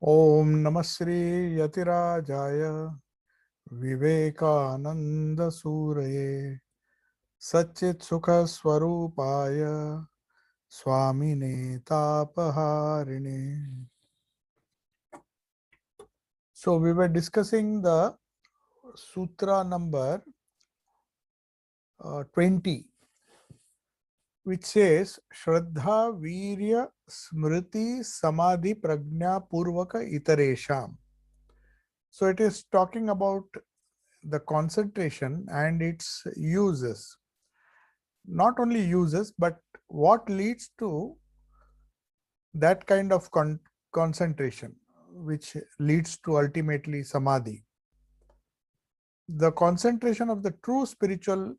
Om Namah Shri Yatirajaya Vivekananda Suraye Satchit Sukha Swarupaya Swamine Tapaharine. So we were discussing the sutra number 20, which says Shraddha Virya Smriti Samadhi Prajna Purvaka Itaresham. So it is talking about the concentration and its uses. Not only uses, but what leads to that kind of concentration, which leads to ultimately samadhi. The concentration of the true spiritual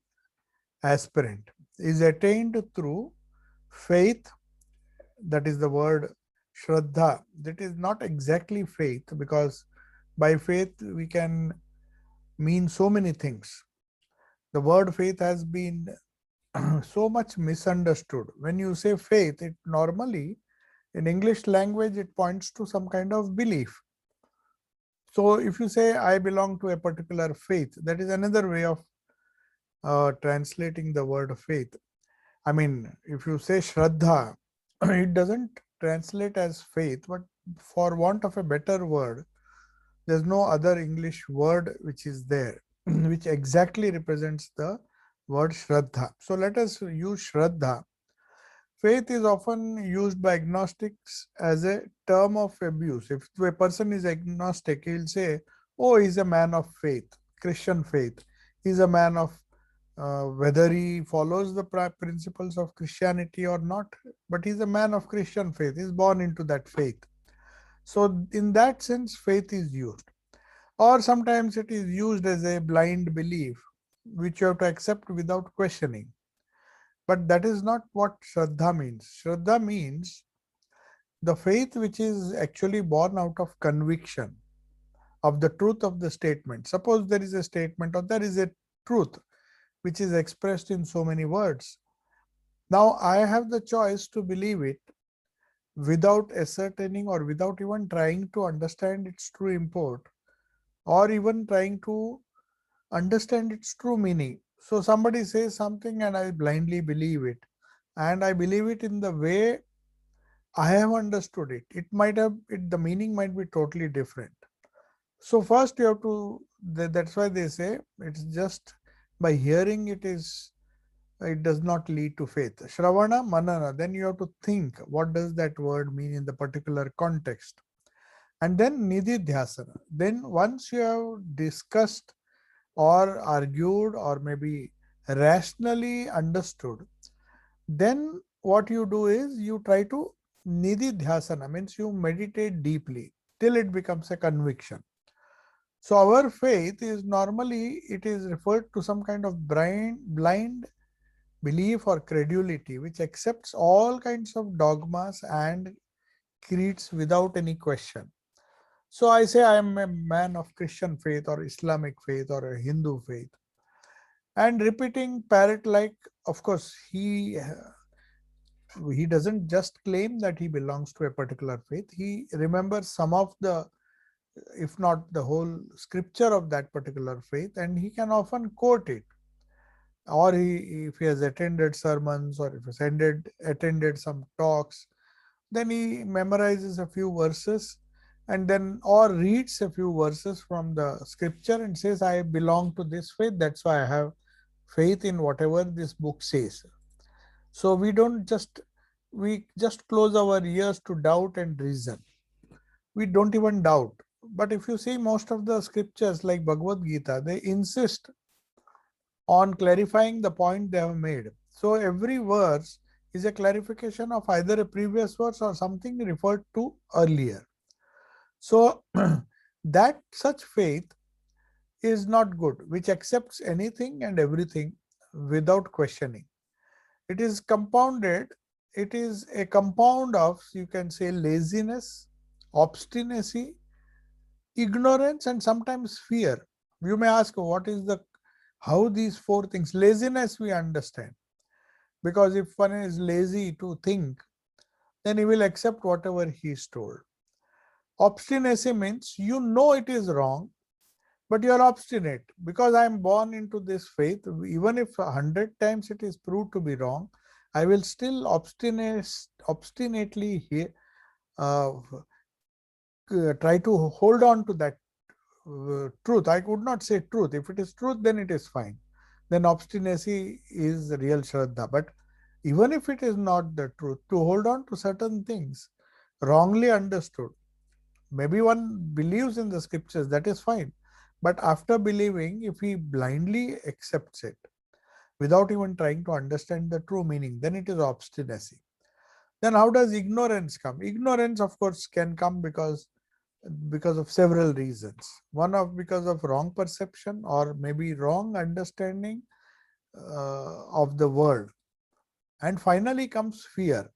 aspirant is attained through faith, that is the word shraddha. That is not exactly faith, because by faith we can mean so many things. The word faith has been so much misunderstood. When you say faith, it normally in English language it points to some kind of belief. So if you say I belong to a particular faith, that is another way of translating the word faith. I mean, if you say Shraddha, it doesn't translate as faith, but for want of a better word, there's no other English word which is there, which exactly represents the word Shraddha. So let us use Shraddha. Faith is often used by agnostics as a term of abuse. If a person is agnostic, he'll say, oh, he's a man of faith, Christian faith. He's a man of whether he follows the principles of Christianity or not, but he's a man of Christian faith. He's born into that faith. So, in that sense, faith is used. Or sometimes it is used as a blind belief, which you have to accept without questioning. But that is not what Shraddha means. Shraddha means the faith which is actually born out of conviction of the truth of the statement. Suppose there is a statement or there is a truth which is expressed in so many words. Now I have the choice to believe it without ascertaining or without even trying to understand its true import or even trying to understand its true meaning. So somebody says something and I blindly believe it, and I believe it in the way I have understood it. It might have the meaning might be totally different. So first you have to, that's why they say it's just by hearing it does not lead to faith. Shravana, manana, then you have to think what does that word mean in the particular context. And then nididhyasana. Then once you have discussed or argued or maybe rationally understood, then what you do is you try to nididhyasana, means you meditate deeply till it becomes a conviction. So our faith is normally, it is referred to some kind of blind belief or credulity which accepts all kinds of dogmas and creeds without any question. So I say I am a man of Christian faith or Islamic faith or a Hindu faith, and repeating parrot like, of course he doesn't just claim that he belongs to a particular faith. He remembers some of the, if not the whole scripture of that particular faith, and he can often quote it. Or if he has attended sermons or if he has attended some talks, then he memorizes a few verses and then or reads a few verses from the scripture and says, I belong to this faith, that's why I have faith in whatever this book says. So we just close our ears to doubt and reason. We don't even doubt. But if you see most of the scriptures like Bhagavad Gita, they insist on clarifying the point they have made. So every verse is a clarification of either a previous verse or something referred to earlier. So that such faith is not good, which accepts anything and everything without questioning. It is compounded, it is a compound of, you can say, laziness, obstinacy, ignorance, and sometimes fear. You may ask, what is the, how these four things? Laziness we understand, because if one is lazy to think, then he will accept whatever he is told. Obstinacy means you know it is wrong, but you are obstinate. Because I am born into this faith, even if 100 times it is proved to be wrong, I will still obstinately uh, try to hold on to that truth. I would not say truth. If it is truth, then it is fine. Then obstinacy is real Shraddha. But even if it is not the truth, to hold on to certain things wrongly understood, maybe one believes in the scriptures, that is fine. But after believing, if he blindly accepts it without even trying to understand the true meaning, then it is obstinacy. Then how does ignorance come? Ignorance, of course, can come because of several reasons. One of because of wrong perception or maybe wrong understanding of the world. And finally comes fear.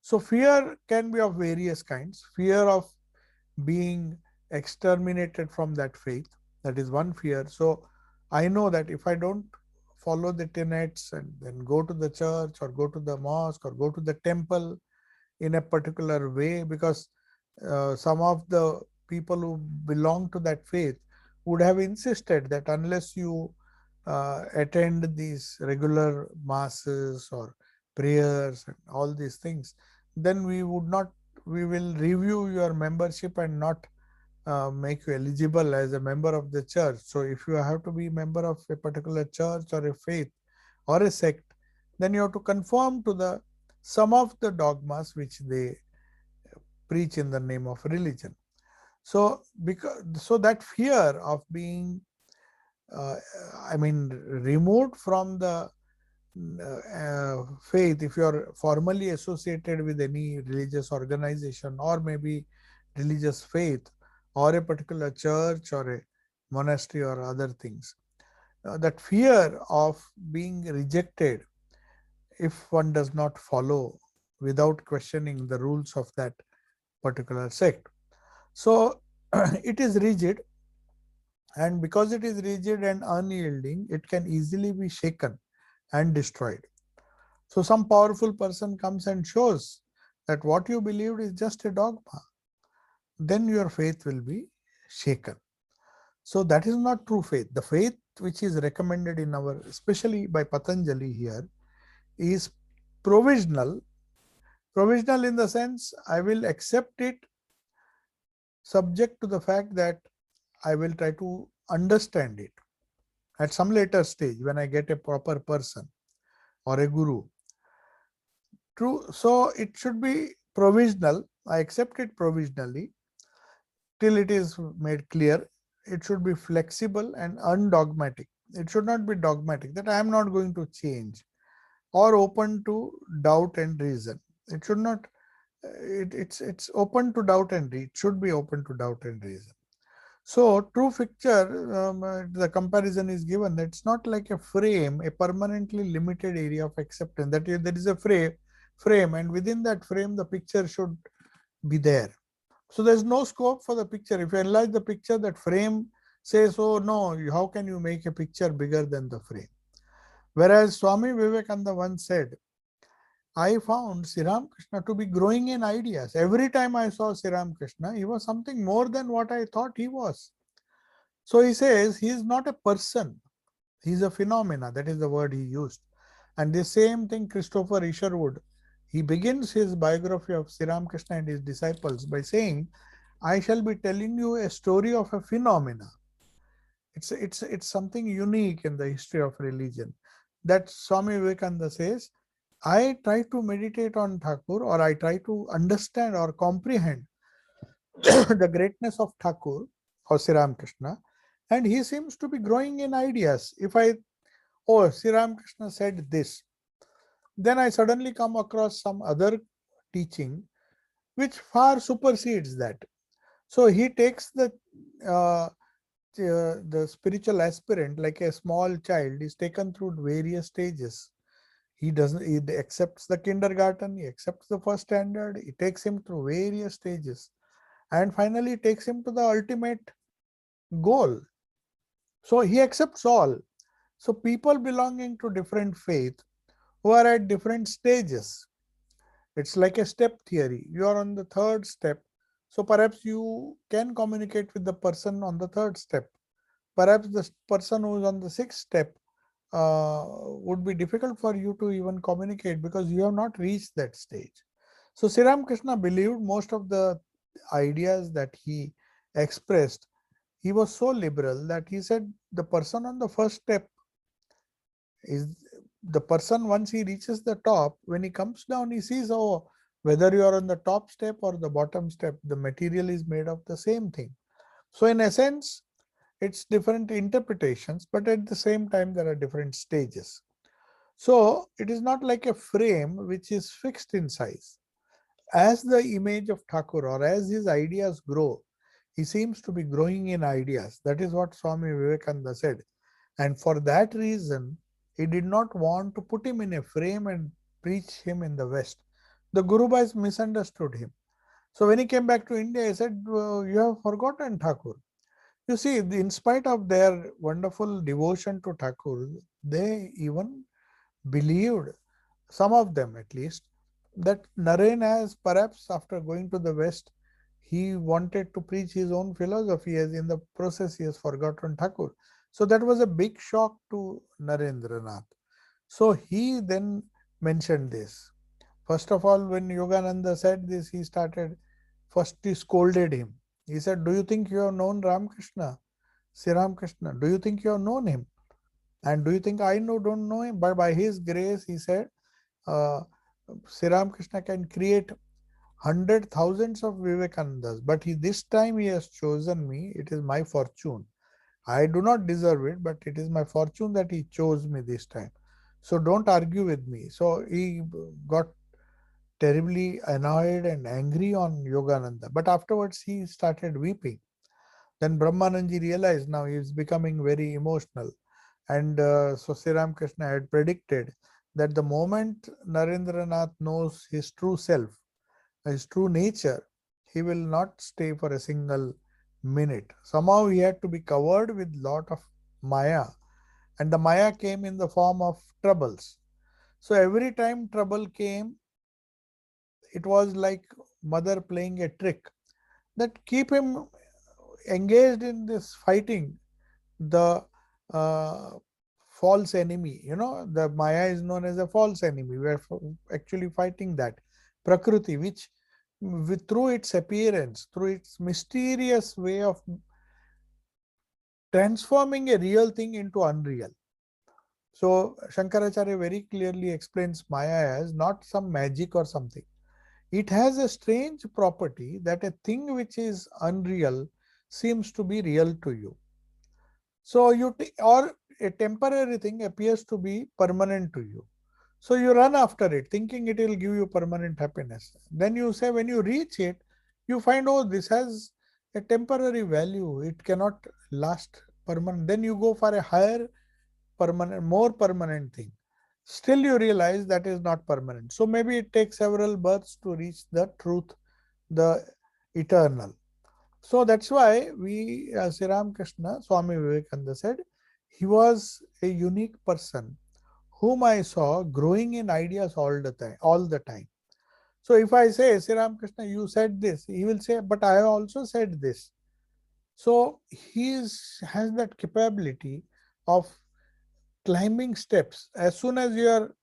So fear can be of various kinds. Fear of being exterminated from that faith, that is one fear. So I know that if I don't follow the tenets and then go to the church or go to the mosque or go to the temple in a particular way, because some of the people who belong to that faith would have insisted that unless you attend these regular masses or prayers and all these things, then we will review your membership and not make you eligible as a member of the church. So if you have to be a member of a particular church or a faith or a sect, then you have to conform to the some of the dogmas which they preach in the name of religion. So that fear of being, uh, I mean, removed from the faith, if you are formally associated with any religious organization or maybe religious faith or a particular church or a monastery or other things, that fear of being rejected if one does not follow without questioning the rules of that particular sect. So it is rigid, and because it is rigid and unyielding, it can easily be shaken and destroyed. So some powerful person comes and shows that what you believed is just a dogma, then your faith will be shaken. So that is not true faith. The faith which is recommended in our, especially by Patanjali here, is provisional. Provisional in the sense I will accept it subject to the fact that I will try to understand it at some later stage when I get a proper person or a guru. True. So it should be provisional. I accept it provisionally till it is made clear. It should be flexible and undogmatic. It should not be dogmatic that I am not going to change, or open to doubt and reason. It should not. It's open to doubt and it should be open to doubt and reason. So true picture, the comparison is given. It's not like a frame, a permanently limited area of acceptance. That is, there is a frame, and within that frame, the picture should be there. So there's no scope for the picture. If you enlarge the picture, that frame says, "Oh no, how can you make a picture bigger than the frame?" Whereas Swami Vivekananda once said, I found Sri Ramakrishna to be growing in ideas. Every time I saw Sri Ramakrishna, he was something more than what I thought he was. So he says he is not a person, he is a phenomena. That is the word he used. And the same thing Christopher Isherwood, he begins his biography of Sri Ramakrishna and his disciples by saying, I shall be telling you a story of a phenomena. It's something unique in the history of religion. That Swami Vivekananda says, I try to meditate on Thakur, or I try to understand or comprehend the greatness of Thakur or Sri Ramakrishna, and he seems to be growing in ideas. Oh, Sri Ramakrishna said this, then I suddenly come across some other teaching which far supersedes that. So he takes uh, the spiritual aspirant like a small child is taken through various stages. He accepts the kindergarten, he accepts the first standard, it takes him through various stages, and finally takes him to the ultimate goal. So he accepts all. So people belonging to different faith who are at different stages, it's like a step theory. You are on the third step, So perhaps you can communicate with the person on the third step. Perhaps the person who is on the sixth step would be difficult for you to even communicate because you have not reached that stage. So Sri Ramakrishna believed most of the ideas that he expressed. He was so liberal that he said the person on the first step is the person. Once he reaches the top, when he comes down, he sees, oh, whether you are on the top step or the bottom step, the material is made of the same thing. So in essence, it's different interpretations, but at the same time, there are different stages. So it is not like a frame which is fixed in size. As the image of Thakur or as his ideas grow, he seems to be growing in ideas. That is what Swami Vivekananda said. And for that reason, he did not want to put him in a frame and preach him in the West. The Gurubhais misunderstood him. So when he came back to India, he said, you have forgotten Thakur. You see, in spite of their wonderful devotion to Thakur, they even believed, some of them at least, that Naren has perhaps after going to the West, he wanted to preach his own philosophy, as in the process he has forgotten Thakur. So that was a big shock to Narendranath. So he then mentioned this. First of all, when Yogananda said this, he started, first he scolded him. He said, do you think you have known Ramakrishna? Sri Ramakrishna, do you think you have known him? And do you think I don't know him? But by his grace, he said, uh, Sri Ramakrishna can create hundred thousands of Vivekanandas, but this time he has chosen me. It is my fortune. I do not deserve it, but it is my fortune that he chose me this time. So don't argue with me. So he got terribly annoyed and angry on Yogananda. But afterwards he started weeping. Then Brahmananji realized now he is becoming very emotional. And so Sri Ramakrishna had predicted that the moment Narendranath knows his true self, his true nature, he will not stay for a single minute. Somehow he had to be covered with lot of Maya. And the Maya came in the form of troubles. So every time trouble came, it was like mother playing a trick that keep him engaged in this fighting the uh, false enemy. The Maya is known as a false enemy. We are actually fighting that Prakriti, which through its appearance, through its mysterious way of transforming a real thing into unreal. So Shankaracharya very clearly explains Maya as not some magic or something. It has a strange property that a thing which is unreal seems to be real to you. So or a temporary thing appears to be permanent to you. So you run after it, thinking it will give you permanent happiness. Then you say, when you reach it, you find, oh, this has a temporary value. It cannot last permanent. Then you go for a higher permanent, more permanent thing. Still you realize that is not permanent. So maybe it takes several births to reach the truth, the eternal. So that's why Sri Ramakrishna, Swami Vivekananda said, he was a unique person whom I saw growing in ideas all the time. So if I say, Sri Ramakrishna, you said this, he will say, but I have also said this. So has that capability of climbing steps. As soon as you are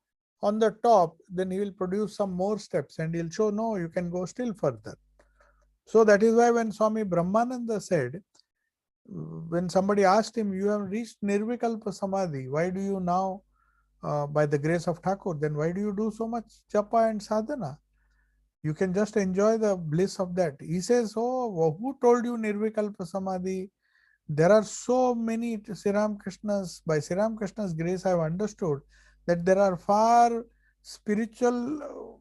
on the top, then he will produce some more steps and he'll show, no, you can go still further. So that is why when Swami Brahmananda said, when somebody asked him, you have reached Nirvikalpa Samadhi, why do you now, by the grace of Thakur, then why do you do so much japa and sadhana? You can just enjoy the bliss of that. He says, oh, who told you Nirvikalpa Samadhi? There are so many Sri Ramakrishna's. By Sri Ramakrishna's grace, I have understood that there are far spiritual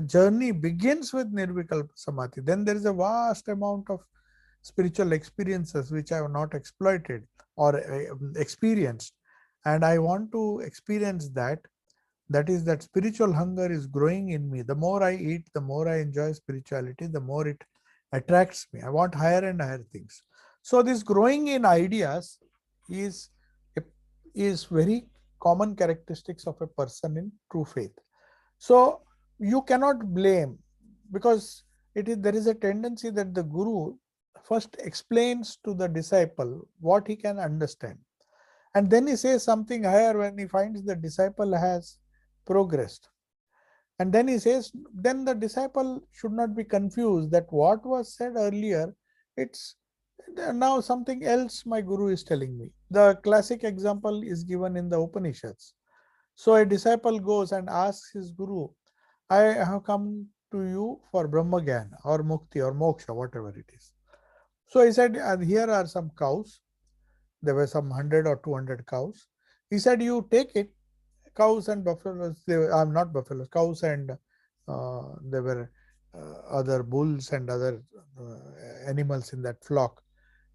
journey begins with Nirvikalpa Samadhi. Then there is a vast amount of spiritual experiences which I have not exploited or experienced. And I want to experience that. That is, that spiritual hunger is growing in me. The more I eat, the more I enjoy spirituality, the more it attracts me. I want higher and higher things. So this growing in ideas is is very common characteristics of a person in true faith. So you cannot blame, because there is a tendency that the guru first explains to the disciple what he can understand, and then he says something higher when he finds the disciple has progressed. And then he says, then the disciple should not be confused that what was said earlier, it's now something else my guru is telling me. The classic example is given in the Upanishads. So a disciple goes and asks his guru, I have come to you for Brahma Gyan or Mukti or Moksha, whatever it is. So he said, and here are some cows. There were some 100 or 200 cows. He said, you take it. Cows and buffaloes, I'm not buffaloes, cows and there were other bulls and other animals in that flock.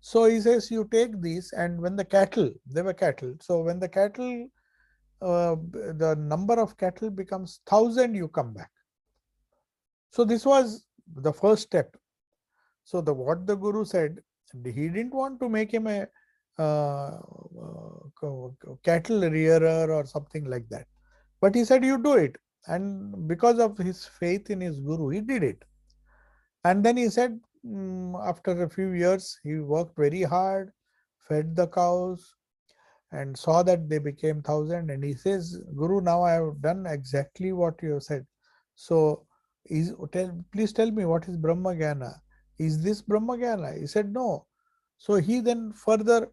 So he says, you take these, and when the cattle, they were cattle. So when the cattle, the number of cattle becomes 1,000, you come back. So this was the first step. So what the guru said, he didn't want to make him a cattle rearer or something like that. But he said, you do it. And because of his faith in his guru, he did it. And then he said, after a few years, he worked very hard, fed the cows, and saw that they became 1,000. And he says, Guru, now I have done exactly what you have said. So please tell me, what is Brahma Jnana? Is this Brahma Jnana? He said, no. So he then further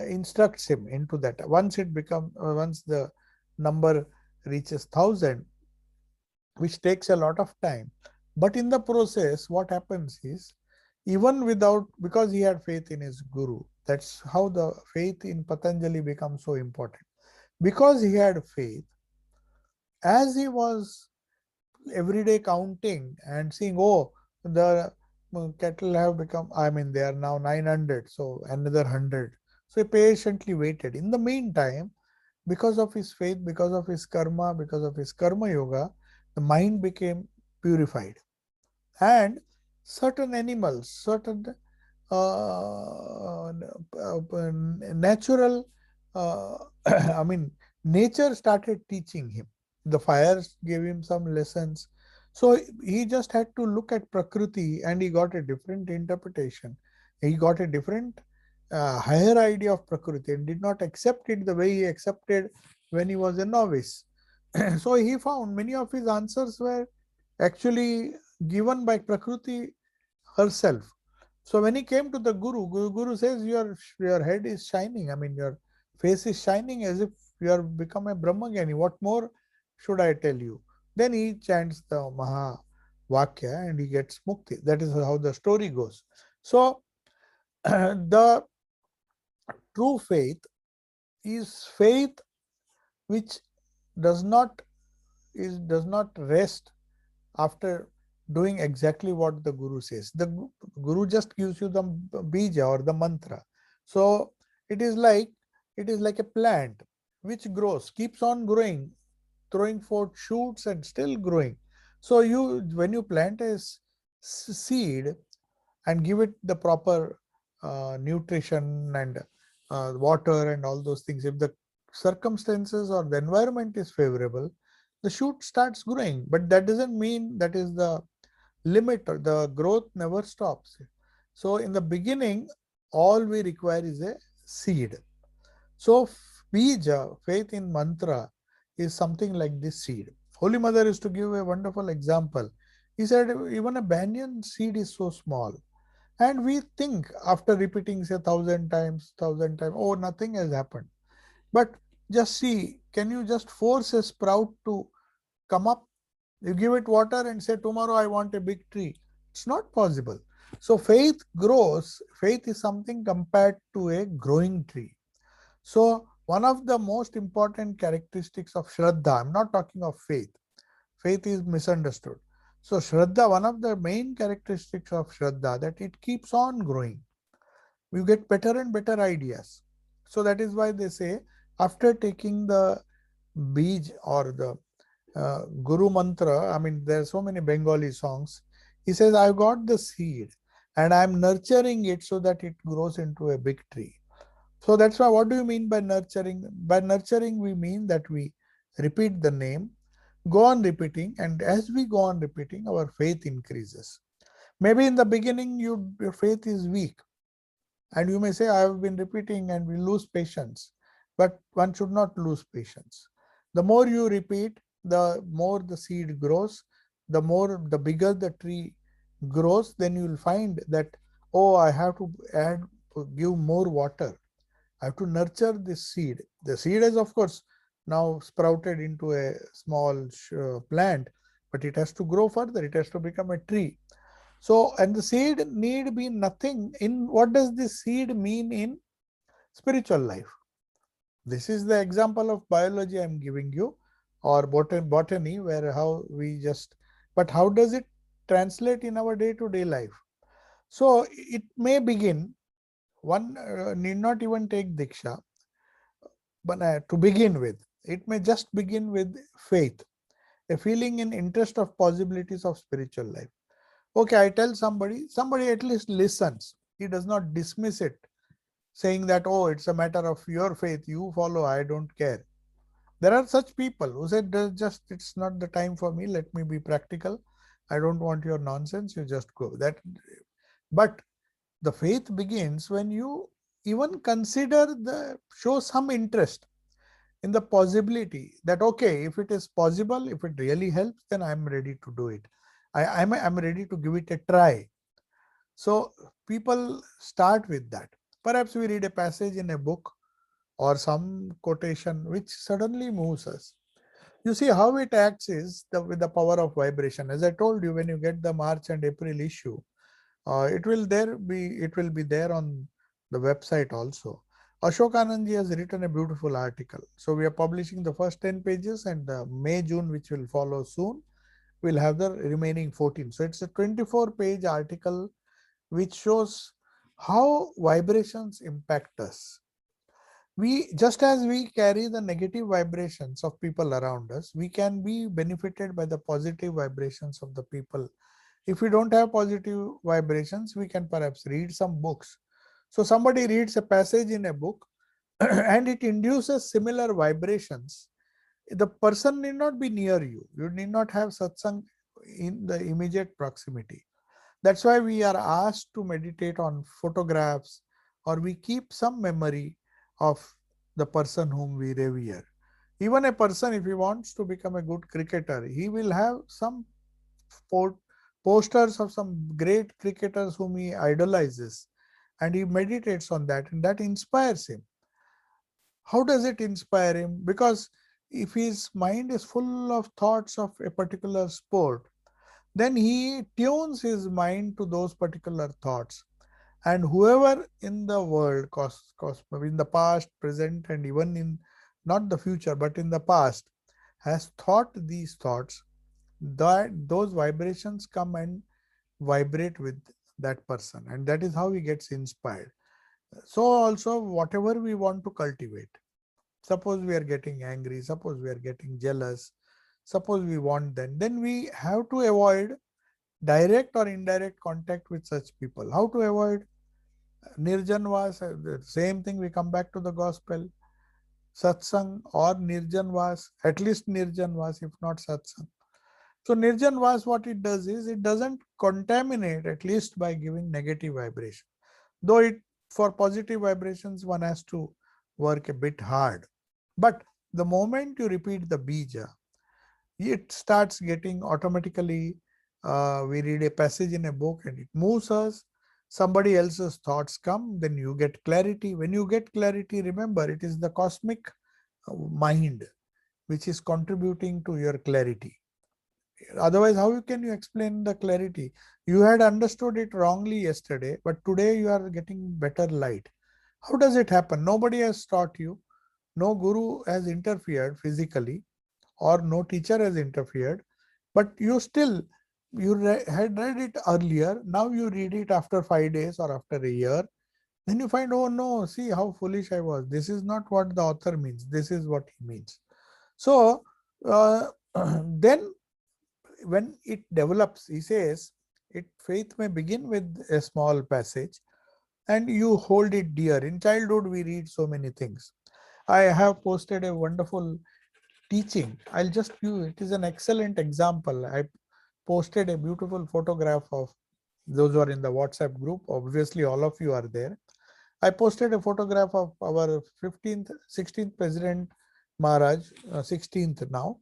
instructs him into that. Once the number reaches 1,000, which takes a lot of time. But in the process, what happens is, even without, because he had faith in his guru, that's how the faith in Patanjali becomes so important. Because he had faith, as he was every day counting and seeing, oh, the cattle have become, they are now 900, so another 100. So he patiently waited. In the meantime, because of his faith, because of his karma yoga, the mind became purified. And certain animals, certain natural, nature started teaching him. The fires gave him some lessons. So he just had to look at Prakriti and he got a different interpretation. He got a different, higher idea of Prakriti and did not accept it the way he accepted when he was a novice. So he found many of his answers were actually given by Prakriti herself. So when he came to the Guru says, your head is shining. Your face is shining as if you have become a Brahmagani. What more should I tell you? Then he chants the Maha Vakya and he gets Mukti. That is how the story goes. So the true faith is faith which does not rest after doing exactly what the Guru says. The Guru just gives you the bija or the mantra. So it is like a plant which grows, keeps on growing, throwing forth shoots and still growing. So when you plant a seed and give it the proper nutrition and water and all those things, if the circumstances or the environment is favorable, the shoot starts growing. But that doesn't mean that is the limit, or the growth never stops. So in the beginning, all we require is a seed. So bija, faith in mantra, is something like this seed. Holy Mother used to give a wonderful example. He said, even a banyan seed is so small. And we think after repeating say 1,000 times, oh, nothing has happened. But just see, can you just force a sprout to come up? You give it water and say, tomorrow I want a big tree. It's not possible. So faith grows. Faith is something compared to a growing tree. So one of the most important characteristics of Shraddha, I'm not talking of faith. Faith is misunderstood. So Shraddha, one of the main characteristics of Shraddha, that it keeps on growing. You get better and better ideas. So that is why they say, after taking the bij or the Guru mantra, there are so many Bengali songs. He says, I got the seed and I'm nurturing it so that it grows into a big tree. So that's why, what do you mean by nurturing? By nurturing, we mean that we repeat the name, go on repeating, and as we go on repeating, our faith increases. Maybe in the beginning your faith is weak, and you may say, I have been repeating, and we lose patience. But one should not lose patience. The more you repeat, the more the seed grows, the bigger the tree grows. Then you will find that, oh, I have to give more water. I have to nurture this seed. The seed is, of course, now sprouted into a small plant, but it has to grow further. It has to become a tree. So, and the seed need be nothing. In what does this seed mean in spiritual life? This is the example of biology I'm giving you, or botany, where how we just, but how does it translate in our day-to-day life? So it may begin, one need not even take Diksha, but to begin with, it may just begin with faith, a feeling in interest of possibilities of spiritual life. Okay, I tell somebody at least listens. He does not dismiss it, saying that, oh, it's a matter of your faith, you follow, I don't care. There are such people who said, just it's not the time for me, let me be practical. I don't want your nonsense, you just go. But the faith begins when you even show some interest in the possibility that, okay, if it is possible, if it really helps, then I'm ready to do it. I'm ready to give it a try. So people start with that. Perhaps we read a passage in a book or some quotation which suddenly moves us. You see how it acts is with the power of vibration. As I told you, when you get the March and April issue, it will be there on the website also. Ashok Anandji has written a beautiful article. So we are publishing the first 10 pages, and the May, June, which will follow soon, we'll have the remaining 14. So it's a 24-page article which shows how vibrations impact us. We, just as we carry the negative vibrations of people around us, we can be benefited by the positive vibrations of the people. If we don't have positive vibrations, we can perhaps read some books. So somebody reads a passage in a book and it induces similar vibrations. The person need not be near you. You need not have satsang in the immediate proximity. That's why we are asked to meditate on photographs, or we keep some memory of the person whom we revere. Even a person, if he wants to become a good cricketer, he will have some posters of some great cricketers whom he idolizes, and he meditates on that, and that inspires him. How does it inspire him? Because if his mind is full of thoughts of a particular sport, then he tunes his mind to those particular thoughts. And whoever in the world, in the past, present, and even in not the future, but in the past, has thought these thoughts, that those vibrations come and vibrate with that person, and that is how he gets inspired. So also, whatever we want to cultivate, suppose we are getting angry, suppose we are getting jealous, suppose we want, then we have to avoid direct or indirect contact with such people. How to avoid? Nirjanvas, the same thing, we come back to the gospel. Satsang or Nirjanvas, at least Nirjanvas, if not Satsang. So Nirjanvas, what it does is, it doesn't contaminate, at least by giving negative vibration. Though it, for positive vibrations, one has to work a bit hard. But the moment you repeat the bija, it starts getting automatically, we read a passage in a book and it moves us. Somebody else's thoughts come, then you get clarity. When you get clarity, remember, it is the cosmic mind which is contributing to your clarity. Otherwise, how can you explain the clarity? You had understood it wrongly yesterday, but today you are getting better light. How does it happen? Nobody has taught you. No guru has interfered physically, or no teacher has interfered, but you still, had read it earlier, now you read it after 5 days or after a year, then you find, oh no, see how foolish I was, this is not what the author means, this is what he means. So then when it develops, he says, faith may begin with a small passage and you hold it dear. In childhood we read so many things. I have posted a wonderful teaching. I'll just view it is an excellent example. I posted a beautiful photograph of Those who are in the WhatsApp group, obviously all of you are there. I posted a photograph of our 15th, 16th President Maharaj, 16th now,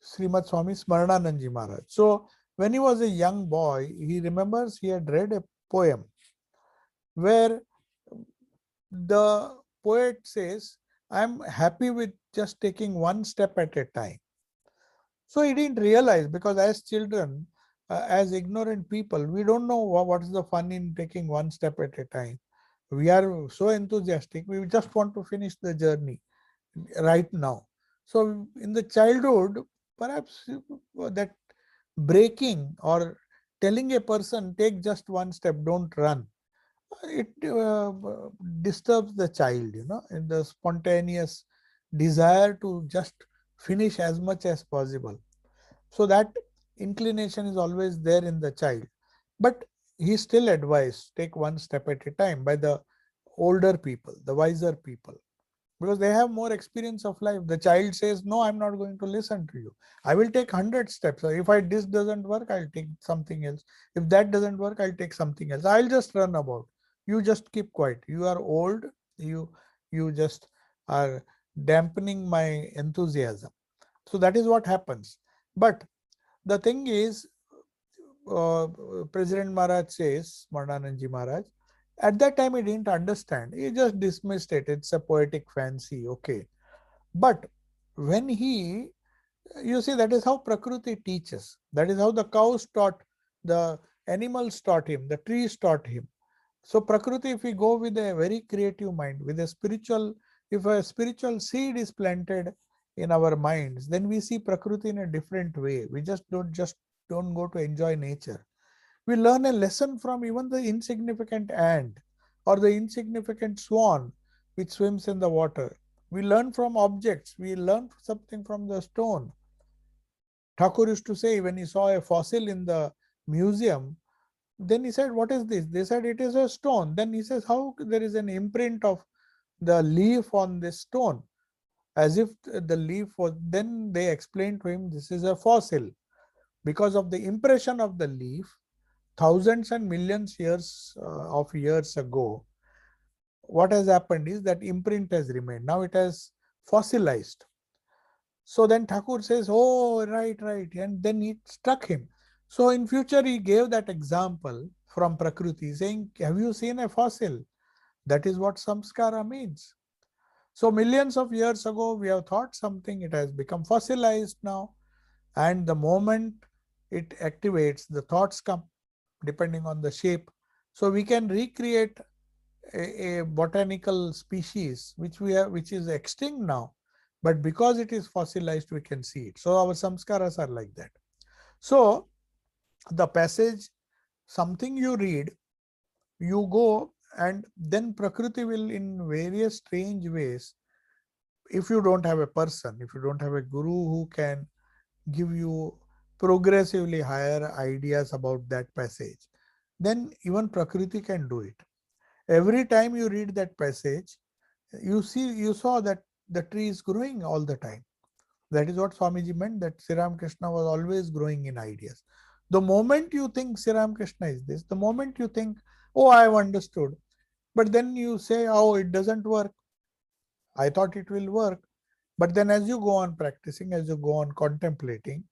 Srimad Swami Smarananandji Maharaj. So when he was a young boy, he remembers he had read a poem where the poet says, I'm happy with just taking one step at a time. So he didn't realize, because as children, as ignorant people, we don't know what is the fun in taking one step at a time. We are so enthusiastic, we just want to finish the journey right now. So in the childhood, perhaps that breaking or telling a person, take just one step, don't run, it disturbs the child, in the spontaneous desire to just finish as much as possible. So that inclination is always there in the child. But he still advised, take one step at a time by the older people, the wiser people, because they have more experience of life. The child says, no, I'm not going to listen to you. I will take 100 steps. If this doesn't work, I'll take something else. If that doesn't work, I'll take something else. I'll just run about. You just keep quiet. You are old. You just are dampening my enthusiasm. So that is what happens. But the thing is, uh, President Maharaj says, Smarananandji Maharaj, at that time he didn't understand. He just dismissed it. It's a poetic fancy. Okay. But when you see, that is how Prakriti teaches. That is how the cows taught, the animals taught him, the trees taught him. So Prakriti, if we go with a very creative mind, with a spiritual, if a spiritual seed is planted in our minds, then we see Prakriti in a different way. We just don't go to enjoy nature. We learn a lesson from even the insignificant ant or the insignificant swan which swims in the water. We learn from objects. We learn something from the stone. Thakur used to say, when he saw a fossil in the museum, then he said, what is this? They said, it is a stone. Then he says, how there is an imprint of the leaf on this stone? As if the leaf was, then they explained to him, this is a fossil. Because of the impression of the leaf, thousands and millions of years ago, what has happened is that imprint has remained. Now it has fossilized. So then Thakur says, oh, right, right. And then it struck him. So in future, he gave that example from Prakriti, saying, have you seen a fossil? That is what samskara means. So millions of years ago, we have thought something, it has become fossilized now. And the moment it activates, the thoughts come, depending on the shape. So we can recreate a botanical species which is extinct now, but because it is fossilized, we can see it. So our samskaras are like that. So the passage, something you read, you go, and then Prakriti will, in various strange ways, if you don't have a person, if you don't have a guru who can give you progressively higher ideas about that passage, then even Prakriti can do it. Every time you read that passage, you saw that the tree is growing all the time. That is what Swamiji meant, that Sri Ramakrishna was always growing in ideas. The moment you think Sri Ramakrishna is this, the moment you think, oh, I have understood, but then you say, oh, it doesn't work. I thought it will work. But then as you go on practicing, as you go on contemplating,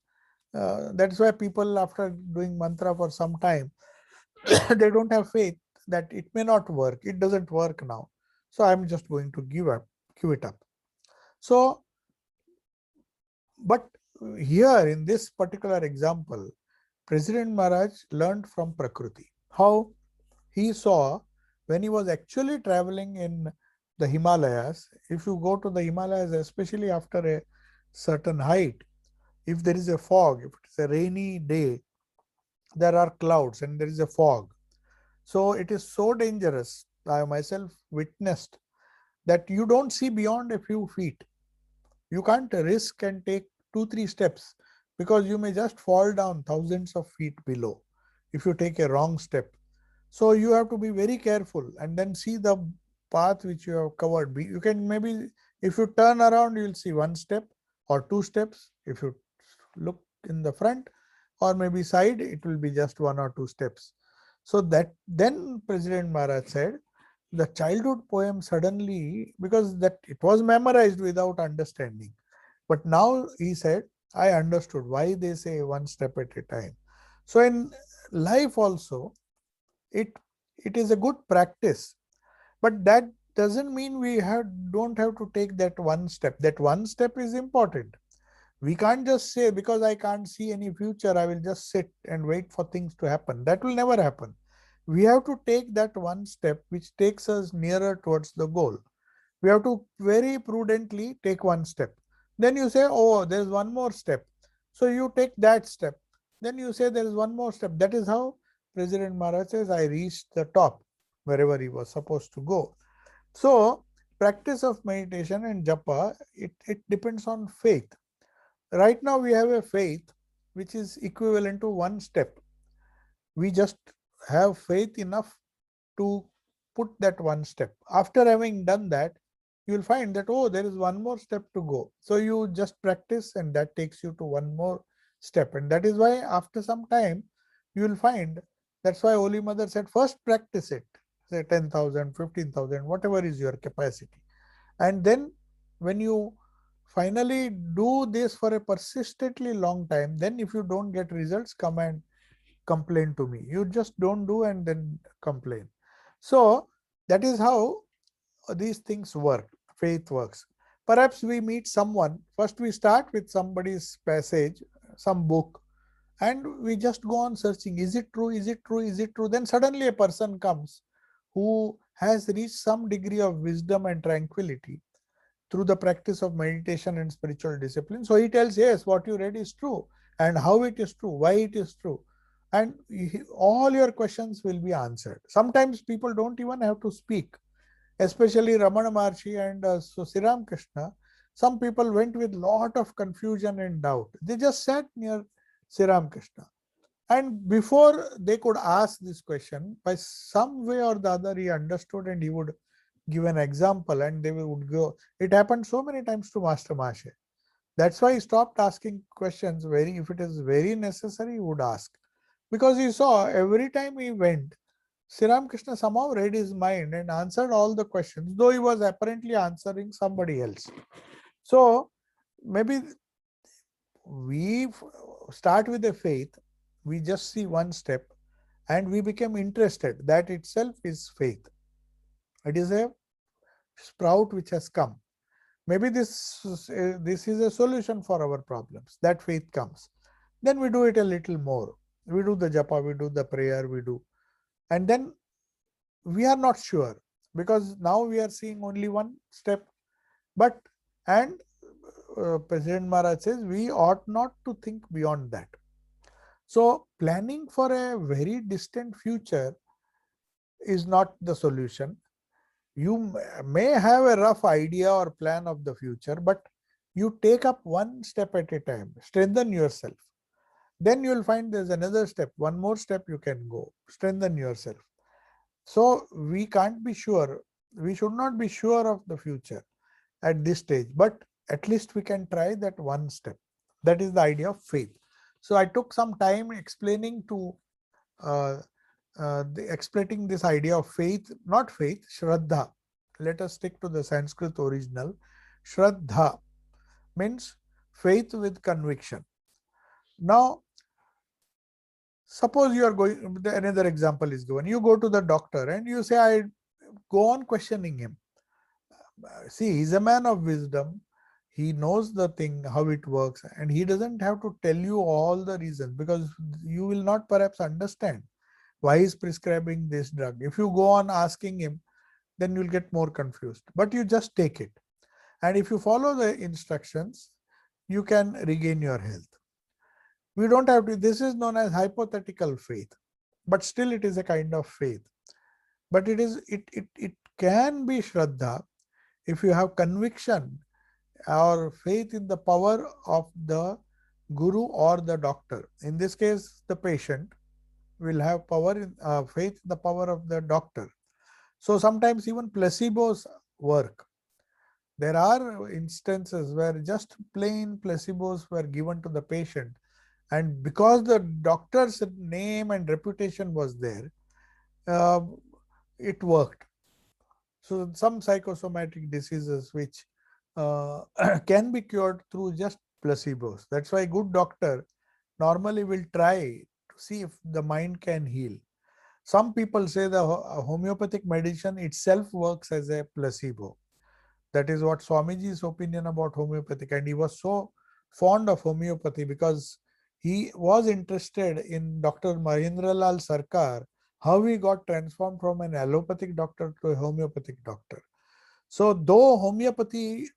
that's why people, after doing mantra for some time, they don't have faith that it may not work. It doesn't work now. So I'm just going to give it up. So, but here in this particular example, President Maharaj learned from Prakriti. How he saw when he was actually traveling in the Himalayas. If you go to the Himalayas, especially after a certain height, if there is a fog, if it's a rainy day, there are clouds and there is a fog. So it is so dangerous. I myself witnessed that you don't see beyond a few feet. You can't risk and take 2-3 steps, because you may just fall down thousands of feet below if you take a wrong step. So you have to be very careful and then see the path which you have covered. You can maybe, if you turn around, you will see one step or two steps. If you look in the front or maybe side, it will be just one or two steps. So that then President Maharaj said, the childhood poem suddenly, because that it was memorized without understanding. But now he said, I understood why they say one step at a time. So in life also, it it is a good practice, but that doesn't mean we don't have to take that one step. That one step is important. We can't just say, because I can't see any future, I will just sit and wait for things to happen. That will never happen. We have to take that one step which takes us nearer towards the goal. We have to very prudently take one step. Then you say, oh, there's one more step. So you take that step. Then you say there is one more step. That is how President Maharaj says, I reached the top wherever he was supposed to go. So practice of meditation and japa, it depends on faith. Right now we have a faith which is equivalent to one step. We just have faith enough to put that one step. After having done that, you will find that, oh, there is one more step to go. So you just practice and that takes you to one more step. And that is why after some time, you will find, that's why Holy Mother said, first practice it, say 10,000, 15,000, whatever is your capacity. And then when you finally do this for a persistently long time, then if you don't get results, come and complain to me. You just don't do and then complain. So that is how these things work. Faith works. Perhaps we meet someone, first we start with somebody's passage, some book, and we just go on searching. Is it true? Is it true? Is it true? Then suddenly a person comes who has reached some degree of wisdom and tranquility through the practice of meditation and spiritual discipline. So he tells, yes, what you read is true, and how it is true, why it is true. And all your questions will be answered. Sometimes people don't even have to speak, especially Ramana Maharshi and so Sri Ramakrishna. Some people went with lot of confusion and doubt. They just sat near Sri Ramakrishna. And before they could ask this question, by some way or the other, he understood and he would give an example and they would go. It happened so many times to Master Mashe. That's why he stopped asking questions. If it is very necessary, he would ask. Because he saw every time he went, Sri Ramakrishna somehow read his mind and answered all the questions, though he was apparently answering somebody else. So maybe we start with a faith, we just see one step and we become interested. That itself is faith. It is a sprout which has come. Maybe this is a solution for our problems. That faith comes. Then we do it a little more. We do the japa, we do the prayer, we do. And then we are not sure, because now we are seeing only one step. But, and President Maharaj says, we ought not to think beyond that. So planning for a very distant future is not the solution. You may have a rough idea or plan of the future, but you take up one step at a time, strengthen yourself. Then you will find there's another step, one more step you can go, strengthen yourself. So we can't be sure, we should not be sure of the future at this stage, but at least we can try that one step. That is the idea of faith. So I took some time explaining uh, explaining this idea of faith, not faith, Shraddha. Let us stick to the Sanskrit original. Shraddha means faith with conviction. Now, suppose you are going, another example is given. You go to the doctor and you say, I go on questioning him. See, he's a man of wisdom. He knows the thing, how it works, and he doesn't have to tell you all the reasons, because you will not perhaps understand why he's prescribing this drug. If you go on asking him, then you'll get more confused. But you just take it. And if you follow the instructions, you can regain your health. We don't have to, this is known as hypothetical faith, but still it is a kind of faith. But it can be Shraddha if you have conviction or faith in the power of the guru or the doctor. In this case, the patient will have power in faith in the power of the doctor. So sometimes even placebos work. There are instances where just plain placebos were given to the patient, and because the doctor's name and reputation was there, uh, it worked. So some psychosomatic diseases which can be cured through just placebos. That's why good doctor normally will try to see if the mind can heal. Some people say the homeopathic medicine itself works as a placebo. That is what Swamiji's opinion about homeopathic, and he was so fond of homeopathy because he was interested in Dr. Mahendralal Sarkar, how he got transformed from an allopathic doctor to a homeopathic doctor. So though homeopathy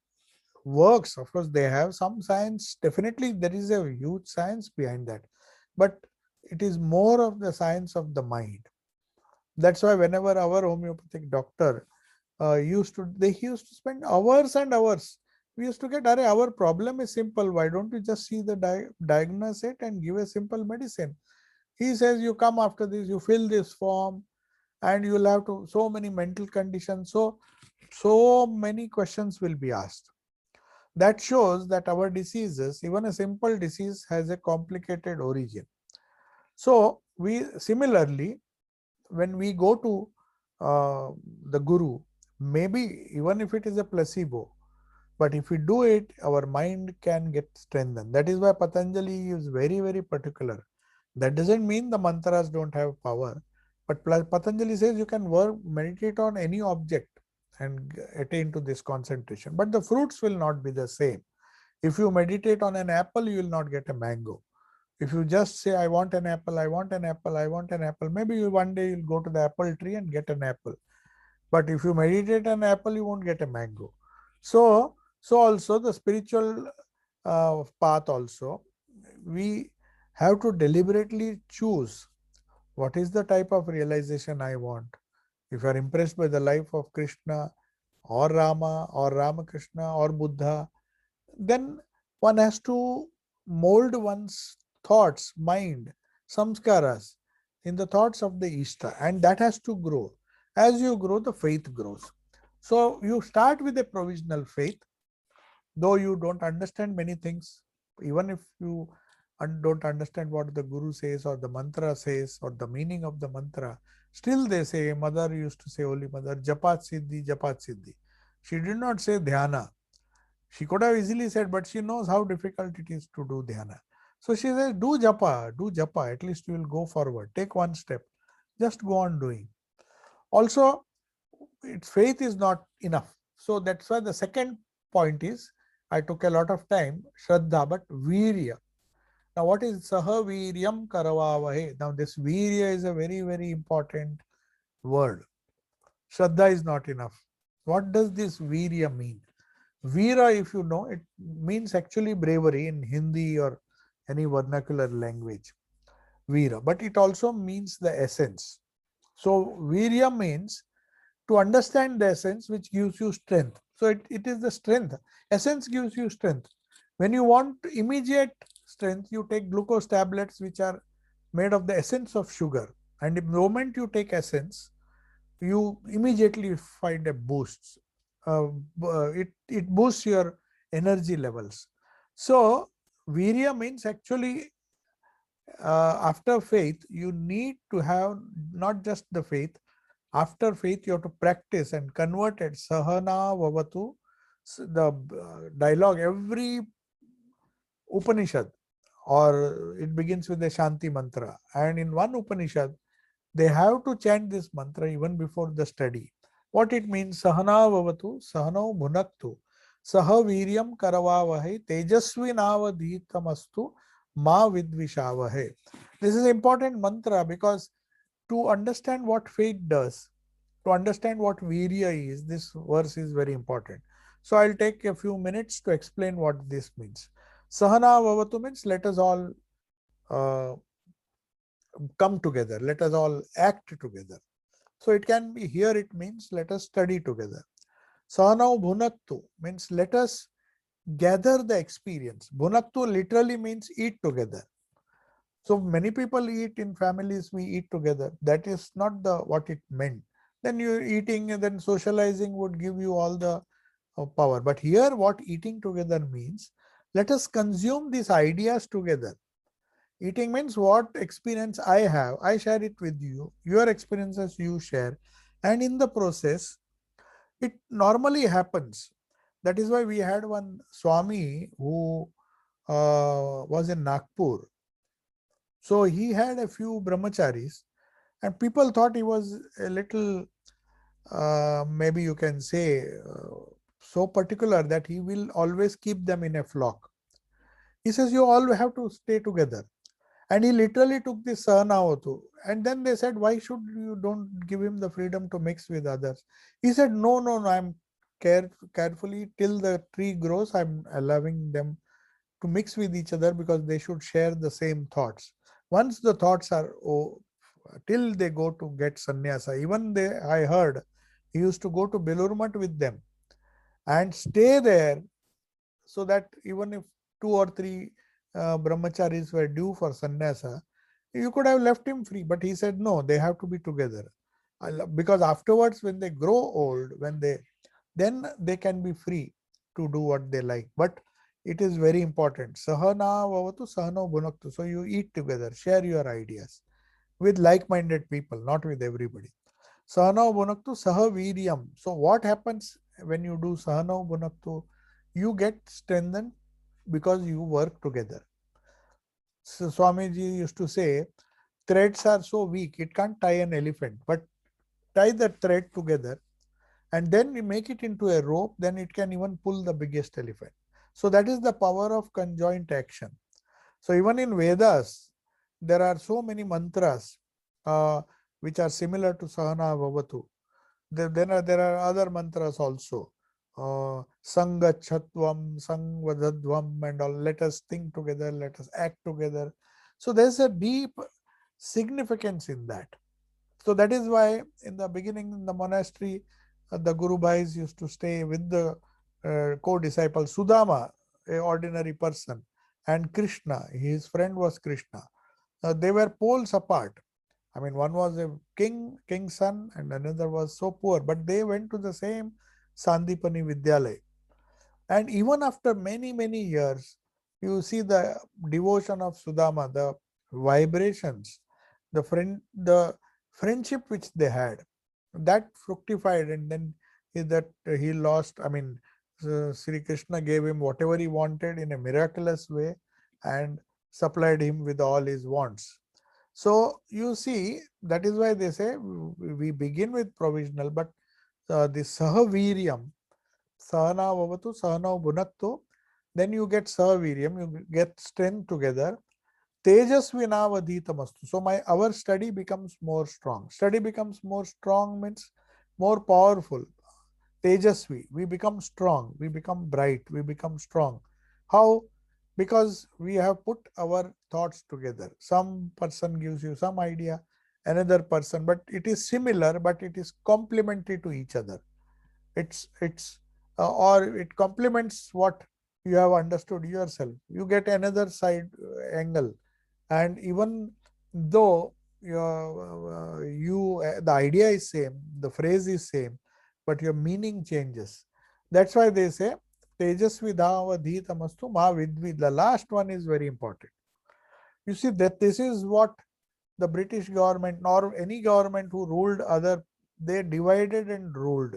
works, of course they have some science, definitely there is a huge science behind that, but it is more of the science of the mind. That's why whenever our homeopathic doctor he used to spend hours and hours. We used to get, our problem is simple. Why don't you just see the diagnose it and give a simple medicine? He says, you come after this, you fill this form, and you'll have to so many mental conditions. So many questions will be asked. That shows that our diseases, even a simple disease, has a complicated origin. So we similarly, when we go to the guru, maybe even if it is a placebo, but if we do it, our mind can get strengthened. That is why Patanjali is very, very particular. That doesn't mean the mantras don't have power, but Patanjali says you can meditate on any object and attain to this concentration. But the fruits will not be the same. If you meditate on an apple, you will not get a mango. If you just say, I want an apple, I want an apple, I want an apple, maybe one day you'll go to the apple tree and get an apple. But if you meditate on apple, you won't get a mango. So also the spiritual path also, we have to deliberately choose what is the type of realization I want. If you are impressed by the life of Krishna or Rama or Ramakrishna or Buddha, then one has to mold one's thoughts, mind, samskaras in the thoughts of the Ishta, and that has to grow. As you grow, the faith grows. So you start with a provisional faith, though you don't understand many things, even if you don't understand what the Guru says or the mantra says or the meaning of the mantra, still they say, Mother used to say, Holy Mother, Japat Siddhi, Japat Siddhi. She did not say dhyana. She could have easily said, but she knows how difficult it is to do dhyana. So she says, do japa, at least you will go forward. Take one step. Just go on doing. Also, its faith is not enough. So that's why the second point is, I took a lot of time, Shraddha, but Virya. Now what is Saha Viryam Karavavahe? Now this Virya is a very, very important word. Shraddha is not enough. What does this Virya mean? Veera, if you know, it means actually bravery in Hindi or any vernacular language. Veera, but it also means the essence. So Virya means to understand the essence which gives you strength. So it is the strength. Essence gives you strength. When you want immediate strength, you take glucose tablets which are made of the essence of sugar. And the moment you take essence, you immediately find a boost. It boosts your energy levels. So virya means actually after faith, you need to have not just the faith. After faith, you have to practice and convert it. Sahana vavatu, the dialogue, every Upanishad, or it begins with the Shanti mantra. And in one Upanishad, they have to chant this mantra even before the study. What it means, Sahana vavatu, Sahano bhunaktu, Saha viryam karavavahe, Tejasvi navadhitamastu, Ma vidvishavahe. This is important mantra because to understand what faith does, to understand what virya is, this verse is very important. So I'll take a few minutes to explain what this means. Sahana vavatu means let us all uh, come together, let us all act together. So it can be here, it means let us study together. Sahanau bhunaktu means let us gather the experience. Bhunaktu literally means eat together. So many people eat in families, we eat together. That is not the what it meant. Then you're eating and then socializing would give you all the power. But here what eating together means, let us consume these ideas together. Eating means what experience I have, I share it with you. Your experiences you share. And in the process, it normally happens. That is why we had one Swami who was in Nagpur. So he had a few brahmacharis, and people thought he was a little, maybe you can say, so particular that he will always keep them in a flock. He says, you all have to stay together. And he literally took this Sahanavatu. And then they said, why should you don't give him the freedom to mix with others? He said, no, no, no, I'm carefully till the tree grows, I'm allowing them to mix with each other because they should share the same thoughts. Once the thoughts are, till they go to get sannyasa, even they, I heard, he used to go to Belurmat with them and stay there so that even if 2 or 3 brahmacharis were due for sannyasa, you could have left him free. But he said, no, they have to be together. Because afterwards, when they grow old, then they can be free to do what they like. But it is very important. Sahana vavatu sahano bhunaktu. So you eat together, share your ideas with like-minded people, not with everybody. Sahana bhunaktu saha viryam. So what happens when you do sahana bhunaktu? You get strengthened because you work together. So Swamiji used to say, threads are so weak, it can't tie an elephant, but tie the thread together and then you make it into a rope, then it can even pull the biggest elephant. So that is the power of conjoint action. So even in Vedas, there are so many mantras which are similar to Sahana Bhavatu. There are other mantras also. Sangachatvam, Sangvadadvam, and all. Let us think together, let us act together. So there's a deep significance in that. So that is why in the beginning in the monastery, the Guru Bhais used to stay with the co-disciple Sudama, a ordinary person, and Krishna, his friend was Krishna. They were poles apart. I mean, one was a king's son, and another was so poor, but they went to the same Sandipani Vidyalaya. And even after many, many years, you see the devotion of Sudama, the vibrations, the friendship which they had, that fructified, and then he lost. I mean, Sri Krishna gave him whatever he wanted in a miraculous way and supplied him with all his wants. So you see, that is why they say we begin with provisional, but the sahaviryam, sahana vavatu, sahana bhunaktu, then you get sahaviryam, you get strength together. Tejasvinavadhitamastu. So our study becomes more strong. Study becomes more strong means more powerful. Tejasvi, we become strong, we become bright, we become strong. How? Because we have put our thoughts together. Some person gives you some idea, another person, but it is similar, but it is complementary to each other. It's or it complements what you have understood yourself. You get another side angle, and even though the idea is same, the phrase is same, but your meaning changes. That's why they say tejasvidhavadhitamastu ma vidvi. The last one is very important. You see that this is what the British government nor any government who ruled other, they divided and ruled.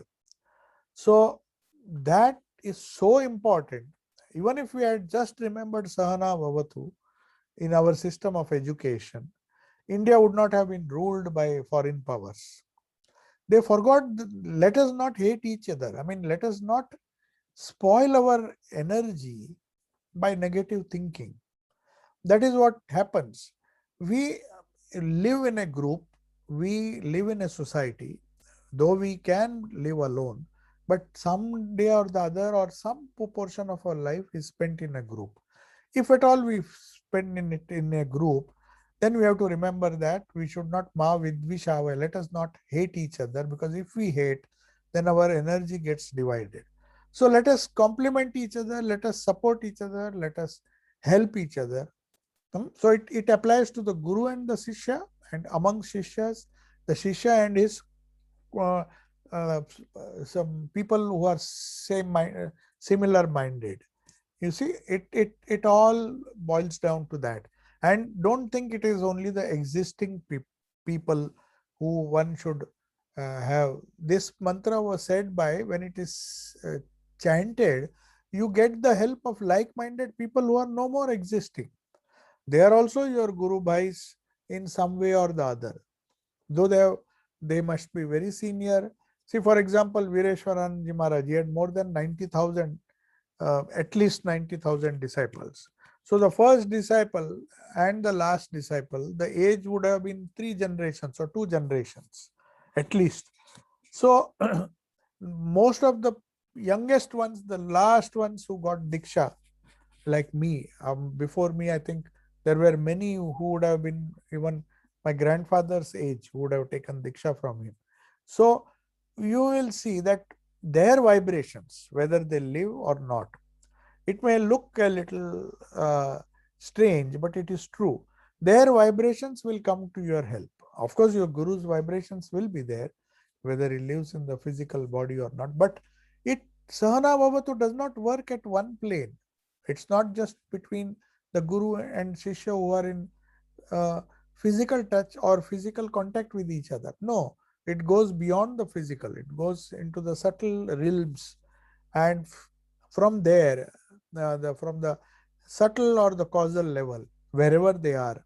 So that is so important. Even if we had just remembered Sahana Bhavatu in our system of education, India would not have been ruled by foreign powers. They forgot, let us not hate each other. I mean, let us not spoil our energy by negative thinking. That is what happens. We live in a group, we live in a society, though we can live alone, but some day or the other, or some proportion of our life is spent in a group. If at all we spend in it in a group, then we have to remember that we should not ma vidvishava. Let us not hate each other, because if we hate, then our energy gets divided. So let us complement each other, let us support each other, let us help each other. So it applies to the Guru and the Shishya, and among Shishyas, the Shishya and his uh, uh, some people who are similar minded. You see, it all boils down to that. And don't think it is only the existing people who one should have. This mantra was said by, when it is chanted, you get the help of like-minded people who are no more existing. They are also your Guru Bhais in some way or the other, though they must be very senior. See, for example, Vireshwaranji Maharaj, he had more than 90,000, at least 90,000 disciples. So the first disciple and the last disciple, the age would have been 3 generations or 2 generations at least. So most of the youngest ones, the last ones who got Diksha, like me, before me, I think there were many who would have been even my grandfather's age, who would have taken Diksha from him. So you will see that their vibrations, whether they live or not, it may look a little strange, but it is true. Their vibrations will come to your help. Of course, your Guru's vibrations will be there, whether he lives in the physical body or not. But it, Sahana Bhavatu, does not work at one plane. It's not just between the Guru and Shishya who are in uh, physical touch or physical contact with each other. No, it goes beyond the physical. It goes into the subtle realms, and from there, from the subtle or the causal level, wherever they are,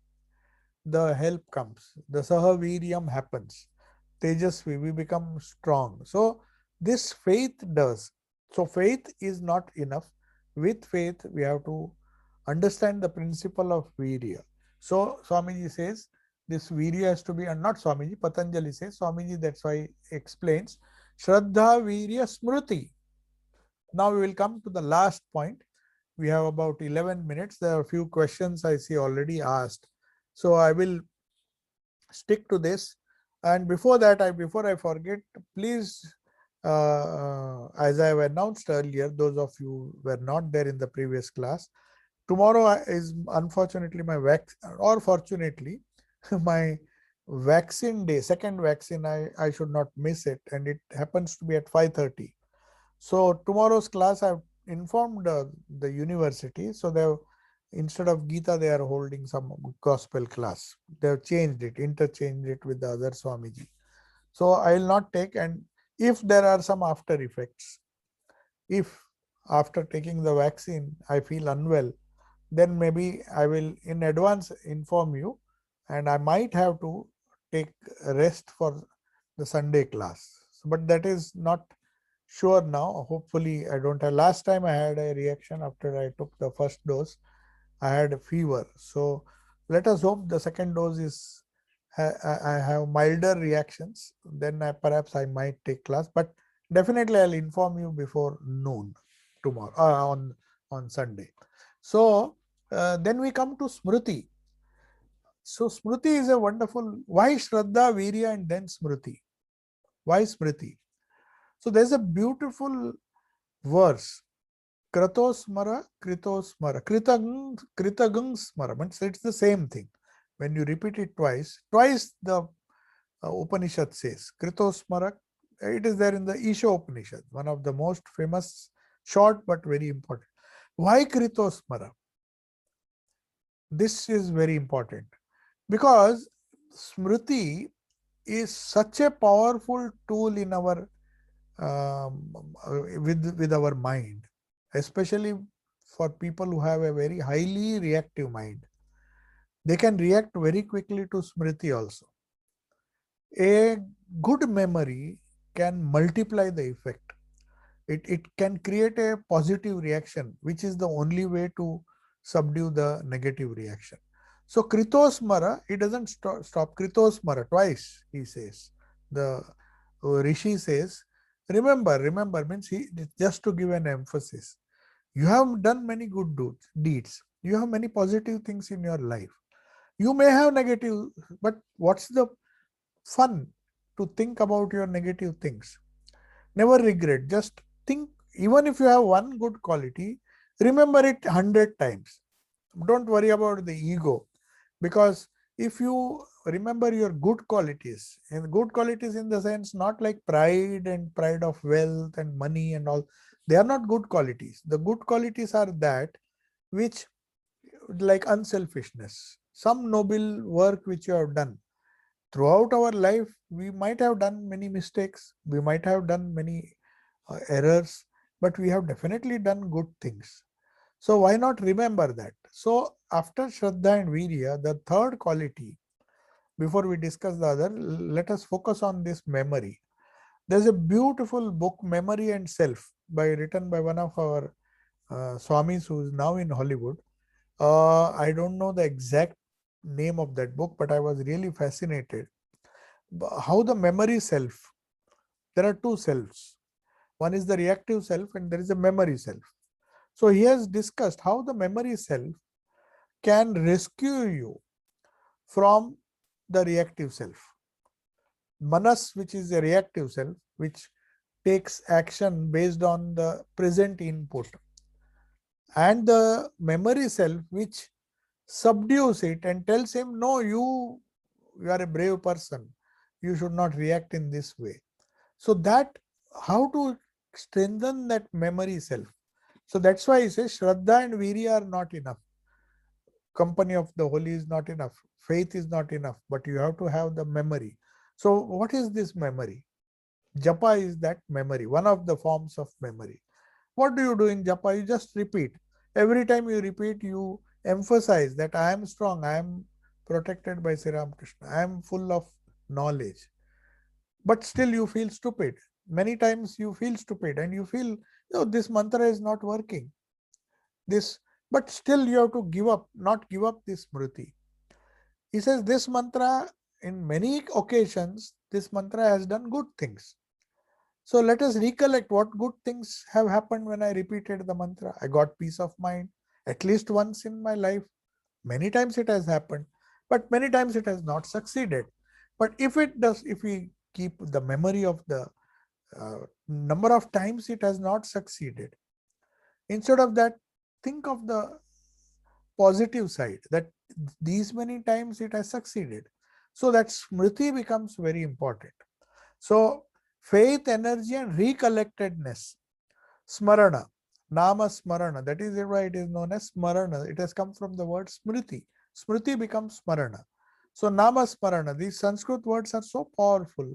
the help comes. The Sahaviryam happens. Tejasvi, we become strong. So this faith does. So faith is not enough. With faith, we have to understand the principle of Virya. So Swamiji says this Virya has to be, and not Swamiji, Patanjali says, Swamiji, that's why he explains, Shraddha Virya Smriti. Now we will come to the last point. We have about 11 minutes. There are a few questions I see already asked. So I will stick to this. And before that, before I forget, please, as I have announced earlier, those of you who were not there in the previous class, tomorrow is unfortunately my or fortunately, my vaccine day, second vaccine. I should not miss it. And it happens to be at 5:30. So tomorrow's class, I've informed the university. So they have, instead of Gita, they are holding some gospel class. They have changed it, interchanged it with the other Swamiji. So I will not take, and if there are some after effects, if after taking the vaccine I feel unwell, then maybe I will in advance inform you, and I might have to take a rest for the Sunday class. But that is not sure now. Hopefully I don't have. Last time I had a reaction after I took the first dose. I had a fever. So let us hope the second dose is, I have milder reactions. Then perhaps I might take class. But definitely I'll inform you before noon tomorrow, on Sunday. So then we come to Smriti. So Smriti is a wonderful. Why Shraddha, Virya, and then Smriti? Why Smriti? So there's a beautiful verse. Kratosmara, Kritosmara, Kritagung smara. Means it's the same thing. When you repeat it twice the Upanishad says Kritosmara. It is there in the Isha Upanishad, one of the most famous, short but very important. Why Kritosmara? This is very important because Smriti is such a powerful tool in our with our mind, especially for people who have a very highly reactive mind. They can react very quickly to Smriti also. A good memory can multiply the effect. It can create a positive reaction, which is the only way to subdue the negative reaction. So Kritosmara, he doesn't stop Kritosmara twice, he says. The Rishi says, remember means he, just to give an emphasis. You have done many good deeds. You have many positive things in your life. You may have negative, but what's the fun to think about your negative things? Never regret. Just think, even if you have one good quality, remember it 100 times. Don't worry about the ego, because if you remember your good qualities, and good qualities in the sense not like pride and pride of wealth and money and all, they are not good qualities. The good qualities are that which, like unselfishness, some noble work which you have done. Throughout our life, we might have done many mistakes, we might have done many errors, but we have definitely done good things. So why not remember that? So after Shraddha and Virya, the third quality, before we discuss the other, let us focus on this memory. There's a beautiful book, Memory and Self, written by one of our Swamis who is now in Hollywood. I don't know the exact name of that book, but I was really fascinated. How the memory self, there are two selves. One is the reactive self and there is a memory self. So he has discussed how the memory self can rescue you from the reactive self. Manas, which is a reactive self, which takes action based on the present input, and the memory self, which subdues it and tells him, no, you are a brave person, you should not react in this way. So that, how to strengthen that memory self. So that's why he says Shraddha and Virya are not enough. Company of the holy is not enough. Faith is not enough, but you have to have the memory. So what is this memory? Japa is that memory, one of the forms of memory. What do you do in japa? You just repeat. Every time you repeat, you emphasize that I am strong, I am protected by Sri Ramakrishna, I am full of knowledge. But still you feel stupid. Many times you feel stupid and you feel, oh, this mantra is not working. This, but still you have to give up, not give up this smriti. He says this mantra, in many occasions, this mantra has done good things. So let us recollect what good things have happened when I repeated the mantra. I got peace of mind at least once in my life. Many times it has happened, but many times it has not succeeded. But if it does, if we keep the memory of the number of times it has not succeeded, instead of that, think of the positive side, that these many times it has succeeded. So that smriti becomes very important. So faith, energy, and recollectedness. Smarana, Nama Smarana, that is why it is known as Smarana. It has come from the word Smriti. Smriti becomes Smarana. So Nama Smarana, these Sanskrit words are so powerful.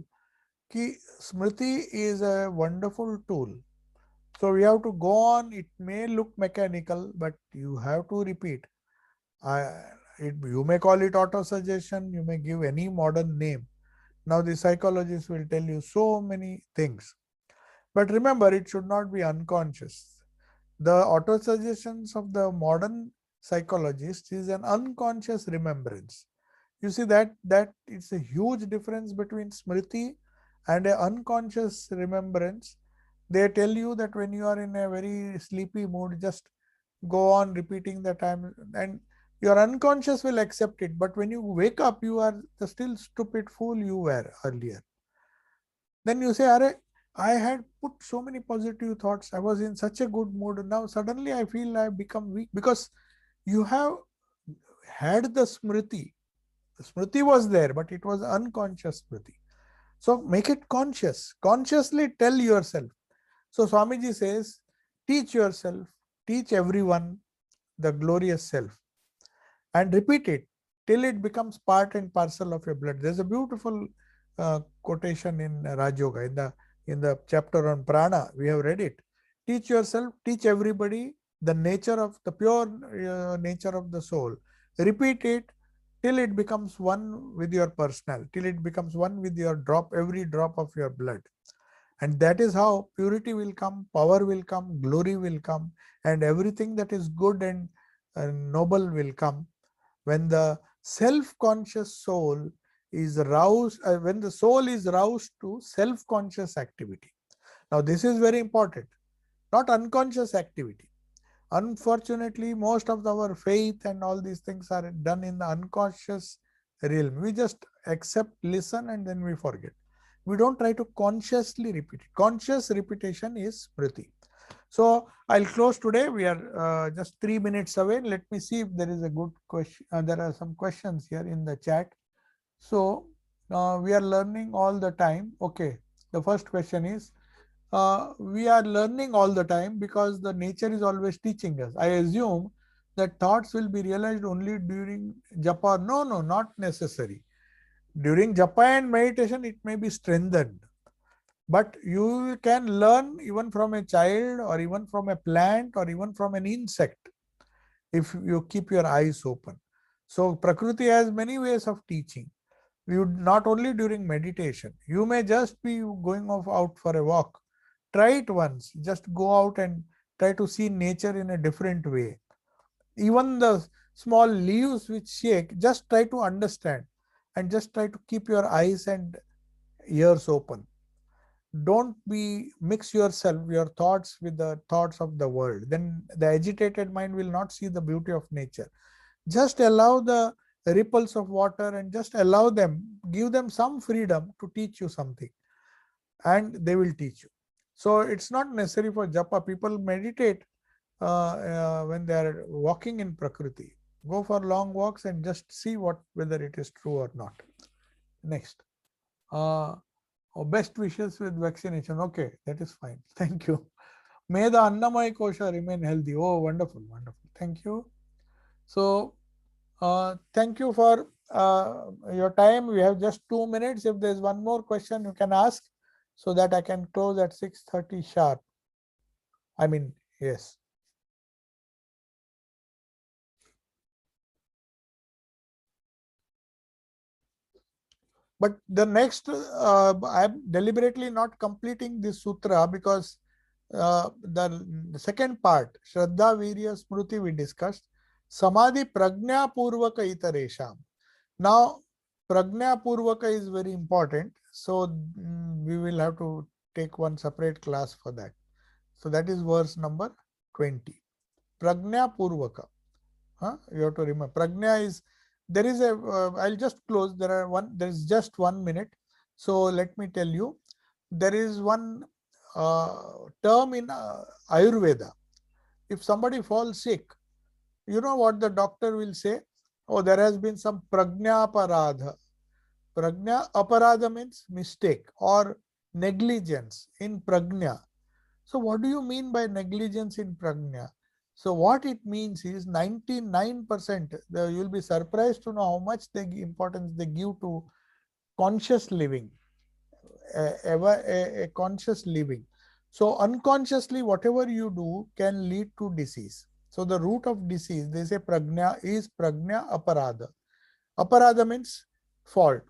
Ki Smriti is a wonderful tool. So we have to go on. It may look mechanical, but you have to repeat. You may call it auto suggestion, you may give any modern name. Now the psychologists will tell you so many things. But remember, it should not be unconscious. The auto-suggestions of the modern psychologists is an unconscious remembrance. You see that it's a huge difference between smriti and an unconscious remembrance. They tell you that when you are in a very sleepy mood, just go on repeating the time and your unconscious will accept it. But when you wake up, you are the still stupid fool you were earlier. Then you say, Are, I had put so many positive thoughts. I was in such a good mood. Now suddenly I feel I have become weak because you have had the smriti. The smriti was there, but it was unconscious smriti. So make it conscious. Consciously tell yourself. So Swamiji says, teach yourself, teach everyone the glorious self and repeat it till it becomes part and parcel of your blood. There's a beautiful quotation in Raj Yoga, in the chapter on prana. We have read it. Teach yourself, teach everybody the nature of the pure nature of the soul. Repeat it till it becomes one with your personal, till it becomes one with your every drop of your blood. And that is how purity will come, power will come, glory will come, and everything that is good and noble will come when the self-conscious soul is roused, when the soul is roused to self-conscious activity. Now this is very important, not unconscious activity. Unfortunately, most of our faith and all these things are done in the unconscious realm. We just accept, listen, and then we forget. We don't try to consciously repeat it. Conscious repetition is smriti. So I'll close today. We are just 3 minutes away. Let me see if there is a good question. There are some questions here in the chat. So we are learning all the time. Okay. The first question is, we are learning all the time because the nature is always teaching us. I assume that thoughts will be realized only during japa. No, no, not necessary. During japa and meditation, it may be strengthened. But you can learn even from a child, or even from a plant, or even from an insect, if you keep your eyes open. So Prakriti has many ways of teaching. You not only during meditation, you may just be going off out for a walk. Try it once. Just go out and try to see nature in a different way. Even the small leaves which shake, just try to understand, and just try to keep your eyes and ears open. Don't be mix yourself, your thoughts, with the thoughts of the world. Then the agitated mind will not see the beauty of nature. Just allow the ripples of water, and just allow them, give them some freedom to teach you something, and they will teach you. So it's not necessary for japa. People meditate when they are walking in prakriti. Go for long walks and just see whether it is true or not. Next. uh, Best wishes with vaccination. Okay, that is fine. Thank you. May the Annamaya Kosha remain healthy. Oh, wonderful, wonderful. Thank you. So, thank you for your time. We have just 2 minutes. If there is one more question, you can ask, so that I can close at 6:30 sharp. I mean, yes. But the next, I'm deliberately not completing this sutra, because the second part, Shraddha, Virya, Smriti, we discussed. Samadhi Prajna Purvaka Itaresham. Now, Prajna Purvaka is very important. So, we will have to take one separate class for that. So, that is verse number 20. Prajna Purvaka. You have to remember. Prajna is, there is a, I'll just close. There is just 1 minute. So, let me tell you. There is one term in Ayurveda. If somebody falls sick, you know what the doctor will say? Oh, there has been some prajna aparadha. Prajna aparadha means mistake or negligence in prajna. So what do you mean by negligence in prajna? So what it means is 99%, you'll be surprised to know how much importance they give to conscious living, a conscious living. So unconsciously, whatever you do can lead to disease. So the root of disease, they say prajna, is prajna aparadha. Aparadha means fault.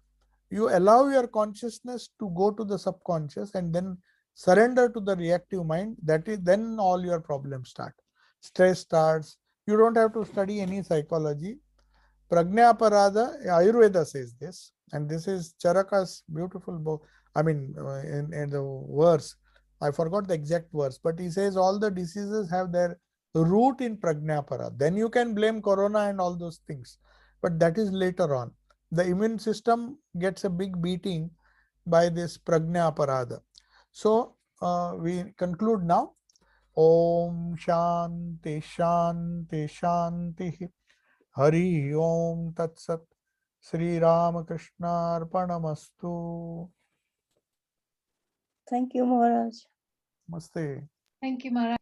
You allow your consciousness to go to the subconscious and then surrender to the reactive mind. That is, then all your problems start. Stress starts. You don't have to study any psychology. Prajna Parada, Ayurveda says this, and this is Charaka's beautiful book. I mean, in the verse, I forgot the exact verse, but he says all the diseases have their root in Prajna Parada. Then you can blame Corona and all those things, but that is later on. The immune system gets a big beating by this Prajna Parada. So, we conclude now. Om Shanti Shanti Shanti. Hari Om Tat Sat. Sri Ramakrishna Arpanamastu. Thank you, Maharaj. Namaste. Thank you, Maharaj.